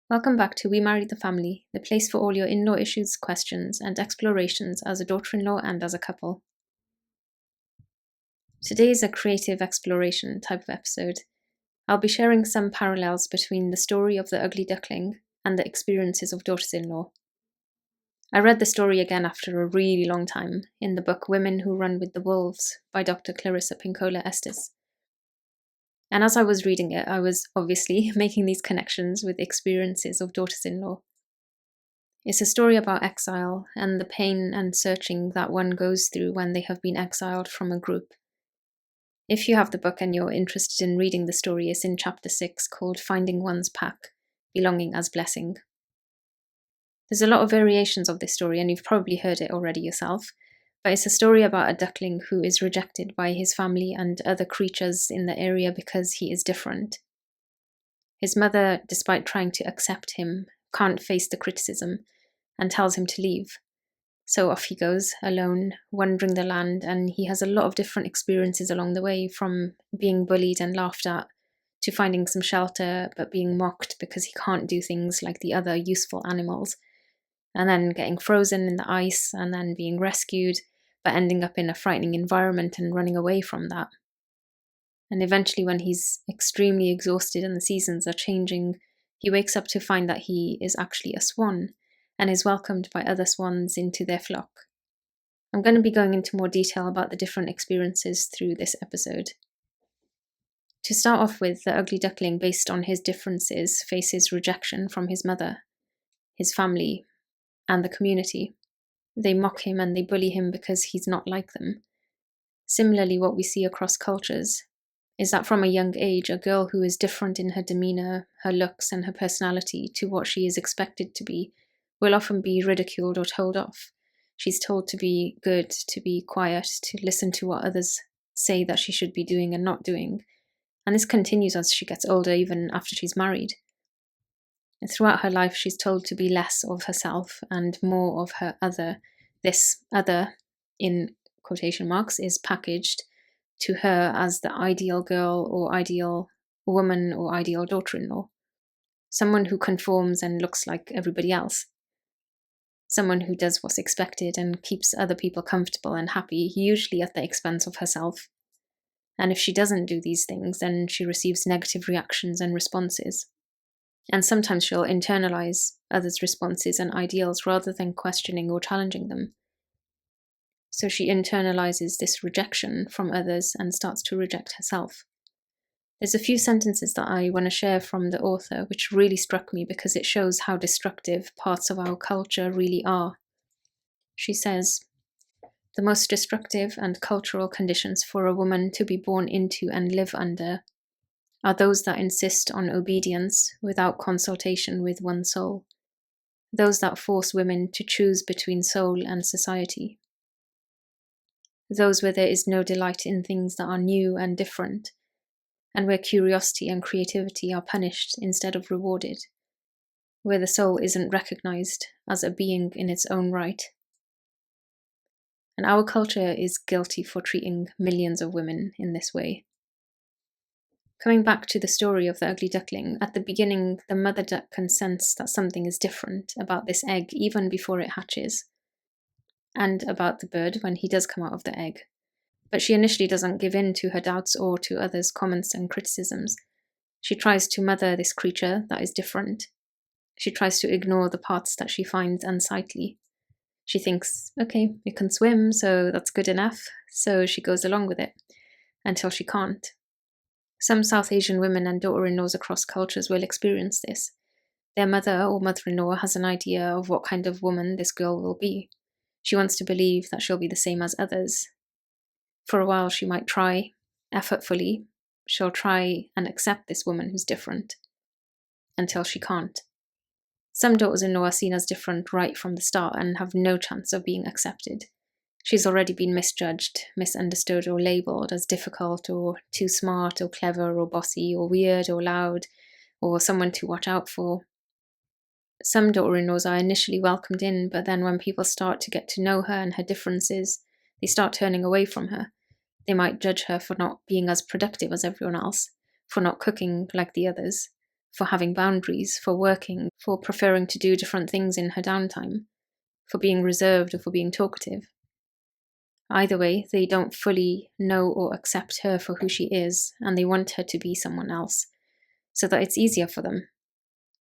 Welcome back to We Married the Family, the place for all your in-law issues, questions, and explorations as a daughter-in-law and as a couple. Today is a creative exploration type of episode. I'll be sharing some parallels between the story of the Ugly Duckling and the experiences of daughters-in-law. I read the story again after a really long time in the book Women Who Run with the Wolves by Dr. Clarissa Pinkola Estes. And as I was reading it, I was obviously making these connections with experiences of daughters-in-law. It's a story about exile and the pain and searching that one goes through when they have been exiled from a group. If you have the book and you're interested in reading the story, it's in chapter 6 called Finding One's Pack, Belonging as Blessing. There's a lot of variations of this story, and you've probably heard it already yourself, but it's a story about a duckling who is rejected by his family and other creatures in the area because he is different. His mother, despite trying to accept him, can't face the criticism and tells him to leave. So off he goes, alone, wandering the land, and he has a lot of different experiences along the way, from being bullied and laughed at, to finding some shelter but being mocked because he can't do things like the other useful animals, and then getting frozen in the ice, and then being rescued, but ending up in a frightening environment and running away from that. And eventually, when he's extremely exhausted and the seasons are changing, he wakes up to find that he is actually a swan, and is welcomed by other swans into their flock. I'm going to be going into more detail about the different experiences through this episode. To start off with, the ugly duckling, based on his differences, faces rejection from his mother, his family, and the community. They mock him and they bully him because he's not like them. Similarly, what we see across cultures is that from a young age, a girl who is different in her demeanour, her looks, and her personality to what she is expected to be will often be ridiculed or told off. She's told to be good, to be quiet, to listen to what others say that she should be doing and not doing. And this continues as she gets older, even after she's married. And throughout her life, she's told to be less of herself and more of her other. This other, in quotation marks, is packaged to her as the ideal girl or ideal woman or ideal daughter-in-law. Someone who conforms and looks like everybody else. Someone who does what's expected and keeps other people comfortable and happy, usually at the expense of herself. And if she doesn't do these things, then she receives negative reactions and responses. And sometimes she'll internalize others' responses and ideals rather than questioning or challenging them. So she internalizes this rejection from others and starts to reject herself. There's a few sentences that I want to share from the author which really struck me because it shows how destructive parts of our culture really are. She says, "The most destructive and cultural conditions for a woman to be born into and live under are those that insist on obedience without consultation with one's soul, those that force women to choose between soul and society, those where there is no delight in things that are new and different, and where curiosity and creativity are punished instead of rewarded, where the soul isn't recognized as a being in its own right." And our culture is guilty for treating millions of women in this way. Coming back to the story of the ugly duckling, at the beginning, the mother duck can sense that something is different about this egg even before it hatches, and about the bird when he does come out of the egg. But she initially doesn't give in to her doubts or to others' comments and criticisms. She tries to mother this creature that is different. She tries to ignore the parts that she finds unsightly. She thinks, okay, it can swim, so that's good enough, so she goes along with it, until she can't. Some South Asian women and daughter-in-laws across cultures will experience this. Their mother or mother-in-law has an idea of what kind of woman this girl will be. She wants to believe that she'll be the same as others. For a while she might try, effortfully, she'll try and accept this woman who's different, until she can't. Some daughters-in-law are seen as different right from the start and have no chance of being accepted. She's already been misjudged, misunderstood, or labelled as difficult, or too smart, or clever, or bossy, or weird, or loud, or someone to watch out for. Some daughter-in-laws are initially welcomed in, but then when people start to get to know her and her differences, they start turning away from her. They might judge her for not being as productive as everyone else, for not cooking like the others, for having boundaries, for working, for preferring to do different things in her downtime, for being reserved or for being talkative. Either way, they don't fully know or accept her for who she is, and they want her to be someone else, so that it's easier for them.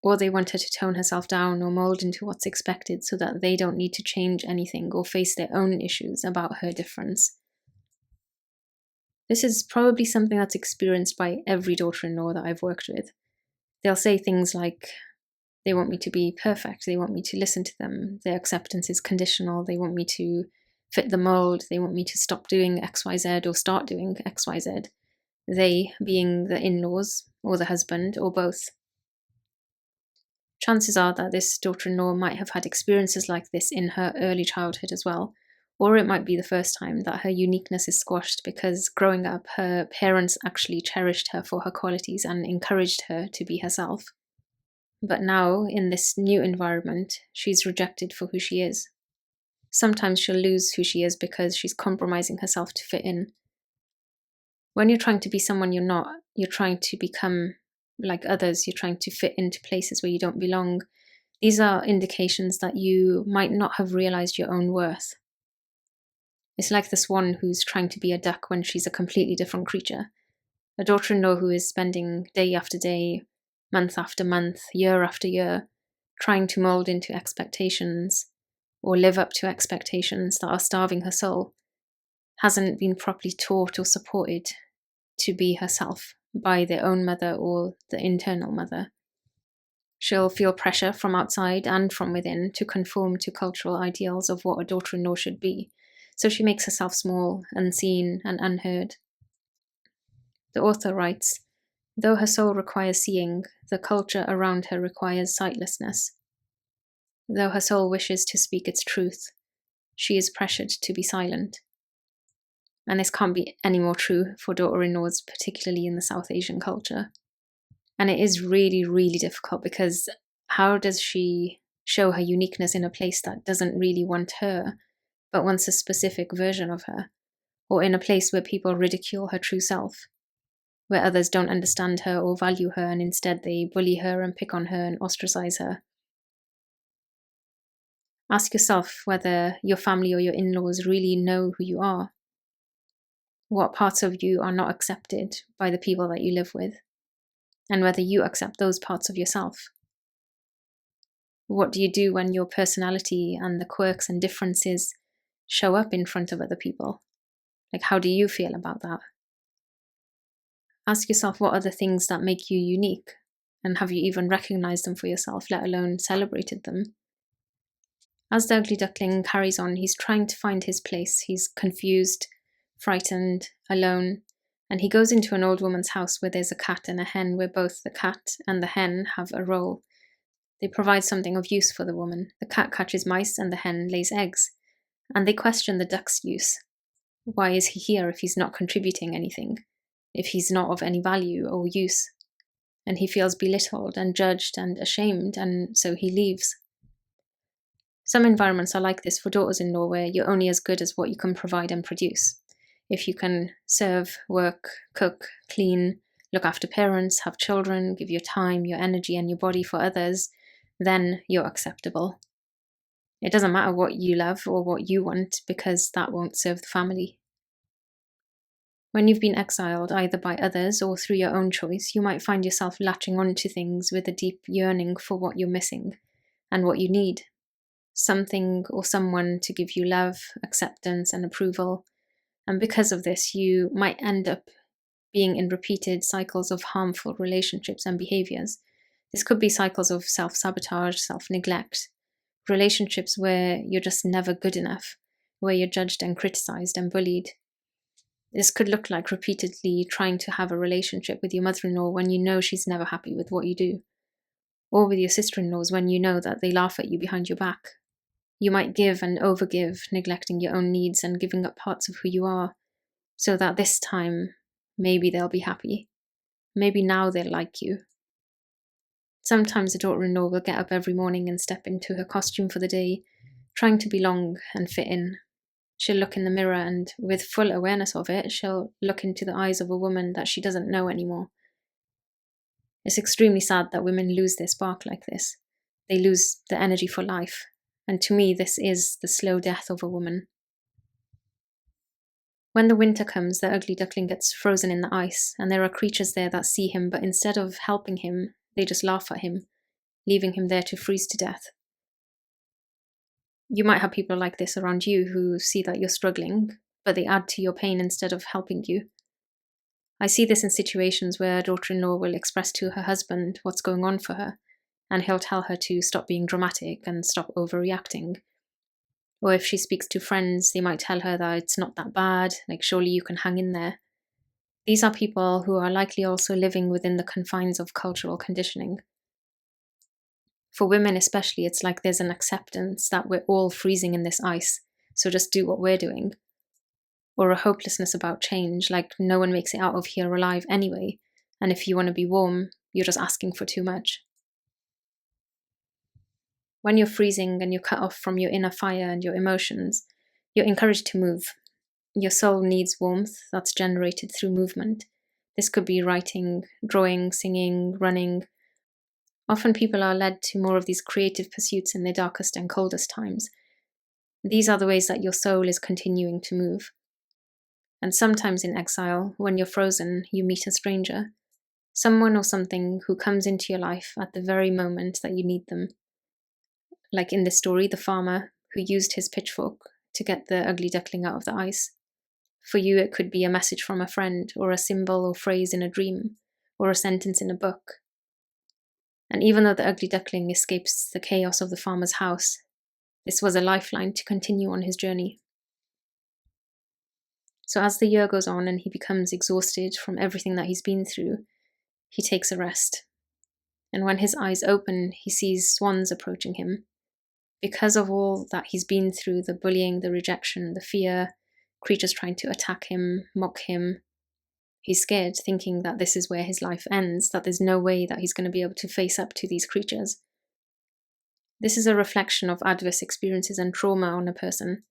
Or they want her to tone herself down or mold into what's expected so that they don't need to change anything or face their own issues about her difference. This is probably something that's experienced by every daughter-in-law that I've worked with. They'll say things like, they want me to be perfect, they want me to listen to them, their acceptance is conditional, they want me to fit the mold, they want me to stop doing XYZ or start doing XYZ. They being the in-laws, or the husband, or both. Chances are that this daughter-in-law might have had experiences like this in her early childhood as well, or it might be the first time that her uniqueness is squashed because growing up her parents actually cherished her for her qualities and encouraged her to be herself. But now, in this new environment, she's rejected for who she is. Sometimes she'll lose who she is because she's compromising herself to fit in. When you're trying to be someone you're not, you're trying to become like others, you're trying to fit into places where you don't belong. These are indications that you might not have realized your own worth. It's like the swan who's trying to be a duck when she's a completely different creature. A daughter-in-law who is spending day after day, month after month, year after year, trying to mold into expectations or live up to expectations that are starving her soul, hasn't been properly taught or supported to be herself by their own mother or the internal mother. She'll feel pressure from outside and from within to conform to cultural ideals of what a daughter-in-law should be, so she makes herself small, unseen, and unheard. The author writes, though her soul requires seeing, the culture around her requires sightlessness. Though her soul wishes to speak its truth, she is pressured to be silent. And this can't be any more true for daughter-in-laws, particularly in the South Asian culture. And it is really, really difficult because how does she show her uniqueness in a place that doesn't really want her, but wants a specific version of her? Or in a place where people ridicule her true self, where others don't understand her or value her and instead they bully her and pick on her and ostracize her? Ask yourself whether your family or your in-laws really know who you are. What parts of you are not accepted by the people that you live with, and whether you accept those parts of yourself. What do you do when your personality and the quirks and differences show up in front of other people? Like, how do you feel about that? Ask yourself what are the things that make you unique, and have you even recognized them for yourself, let alone celebrated them? As the ugly duckling carries on, he's trying to find his place. He's confused, frightened, alone, and he goes into an old woman's house where there's a cat and a hen, where both the cat and the hen have a role. They provide something of use for the woman. The cat catches mice and the hen lays eggs, and they question the duck's use. Why is he here if he's not contributing anything, if he's not of any value or use? And he feels belittled and judged and ashamed, and so he leaves. Some environments are like this for daughters-in-law, where you're only as good as what you can provide and produce. If you can serve, work, cook, clean, look after parents, have children, give your time, your energy, and your body for others, then you're acceptable. It doesn't matter what you love or what you want, because that won't serve the family. When you've been exiled, either by others or through your own choice, you might find yourself latching on to things with a deep yearning for what you're missing and what you need. Something or someone to give you love, acceptance, and approval. And because of this, you might end up being in repeated cycles of harmful relationships and behaviors. This could be cycles of self-sabotage, self-neglect, relationships where you're just never good enough, where you're judged and criticized and bullied. This could look like repeatedly trying to have a relationship with your mother-in-law when you know she's never happy with what you do, or with your sister-in-laws when you know that they laugh at you behind your back. You might give and overgive, neglecting your own needs and giving up parts of who you are, so that this time, maybe they'll be happy. Maybe now they'll like you. Sometimes a daughter-in-law will get up every morning and step into her costume for the day, trying to belong and fit in. She'll look in the mirror and, with full awareness of it, she'll look into the eyes of a woman that she doesn't know anymore. It's extremely sad that women lose their spark like this. They lose the energy for life. And to me, this is the slow death of a woman. When the winter comes, the ugly duckling gets frozen in the ice, and there are creatures there that see him, but instead of helping him, they just laugh at him, leaving him there to freeze to death. You might have people like this around you who see that you're struggling, but they add to your pain instead of helping you. I see this in situations where a daughter-in-law will express to her husband what's going on for her, and he'll tell her to stop being dramatic and stop overreacting. Or if she speaks to friends, they might tell her that it's not that bad, like surely you can hang in there. These are people who are likely also living within the confines of cultural conditioning. For women especially, it's like there's an acceptance that we're all freezing in this ice, so just do what we're doing. Or a hopelessness about change, like no one makes it out of here alive anyway, and if you want to be warm, you're just asking for too much. When you're freezing and you're cut off from your inner fire and your emotions, you're encouraged to move. Your soul needs warmth that's generated through movement. This could be writing, drawing, singing, running. Often people are led to more of these creative pursuits in their darkest and coldest times. These are the ways that your soul is continuing to move. And sometimes in exile, when you're frozen, you meet a stranger, someone or something who comes into your life at the very moment that you need them. Like in this story, the farmer who used his pitchfork to get the ugly duckling out of the ice. For you, it could be a message from a friend, or a symbol or phrase in a dream, or a sentence in a book. And even though the ugly duckling escapes the chaos of the farmer's house, this was a lifeline to continue on his journey. So as the year goes on and he becomes exhausted from everything that he's been through, he takes a rest. And when his eyes open, he sees swans approaching him. Because of all that he's been through, the bullying, the rejection, the fear, creatures trying to attack him, mock him, he's scared, thinking that this is where his life ends, that there's no way that he's going to be able to face up to these creatures. This is a reflection of adverse experiences and trauma on a person.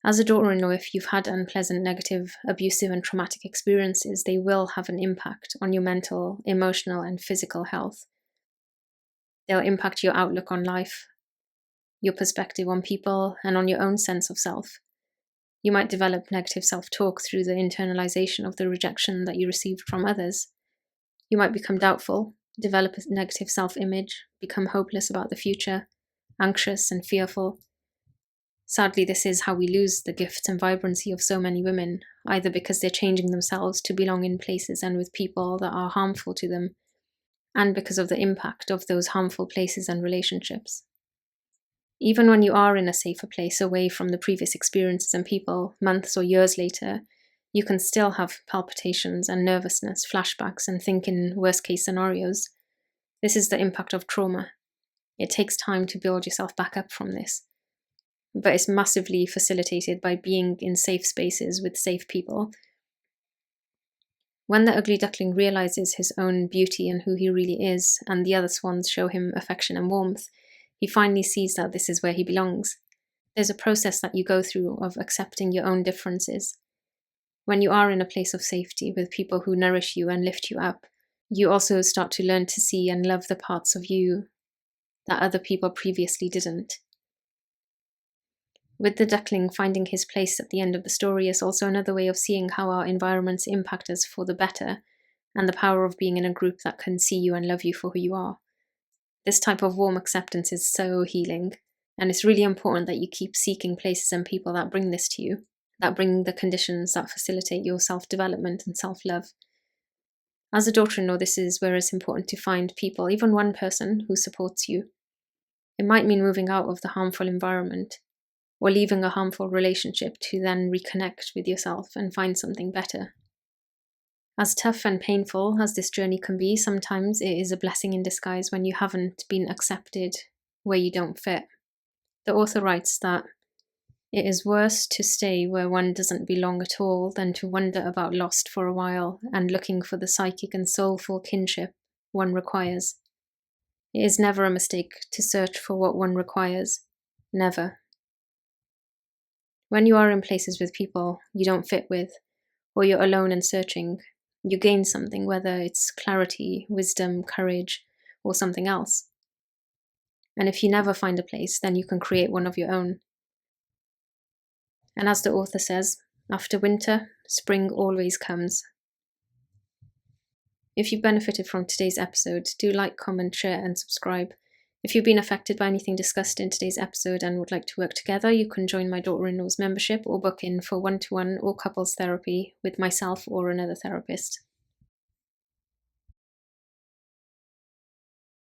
As a daughter-in-law, if you've had unpleasant, negative, abusive and traumatic experiences, they will have an impact on your mental, emotional and physical health. They'll impact your outlook on life, your perspective on people, and on your own sense of self. You might develop negative self-talk through the internalization of the rejection that you received from others. You might become doubtful, develop a negative self-image, become hopeless about the future, anxious and fearful. Sadly, this is how we lose the gifts and vibrancy of so many women, either because they're changing themselves to belong in places and with people that are harmful to them, and because of the impact of those harmful places and relationships. Even when you are in a safer place away from the previous experiences and people, months or years later, you can still have palpitations and nervousness, flashbacks, and think in worst-case scenarios. This is the impact of trauma. It takes time to build yourself back up from this, but it's massively facilitated by being in safe spaces with safe people. When the ugly duckling realizes his own beauty and who he really is, and the other swans show him affection and warmth, he finally sees that this is where he belongs. There's a process that you go through of accepting your own differences. When you are in a place of safety with people who nourish you and lift you up, you also start to learn to see and love the parts of you that other people previously didn't. With the duckling finding his place at the end of the story is also another way of seeing how our environments impact us for the better, and the power of being in a group that can see you and love you for who you are. This type of warm acceptance is so healing, and it's really important that you keep seeking places and people that bring this to you, that bring the conditions that facilitate your self-development and self-love. As a daughter-in-law, this is where it's important to find people, even one person, who supports you. It might mean moving out of the harmful environment, or leaving a harmful relationship to then reconnect with yourself and find something better. As tough and painful as this journey can be, sometimes it is a blessing in disguise when you haven't been accepted where you don't fit. The author writes that it is worse to stay where one doesn't belong at all than to wander about lost for a while and looking for the psychic and soulful kinship one requires. It is never a mistake to search for what one requires. Never. When you are in places with people you don't fit with, or you're alone and searching, you gain something, whether it's clarity, wisdom, courage, or something else. And if you never find a place, then you can create one of your own. And as the author says, after winter, spring always comes. If you benefited from today's episode, do like, comment, share, and subscribe. If you've been affected by anything discussed in today's episode and would like to work together, you can join my daughter-in-law's membership or book in for one-to-one or couples therapy with myself or another therapist.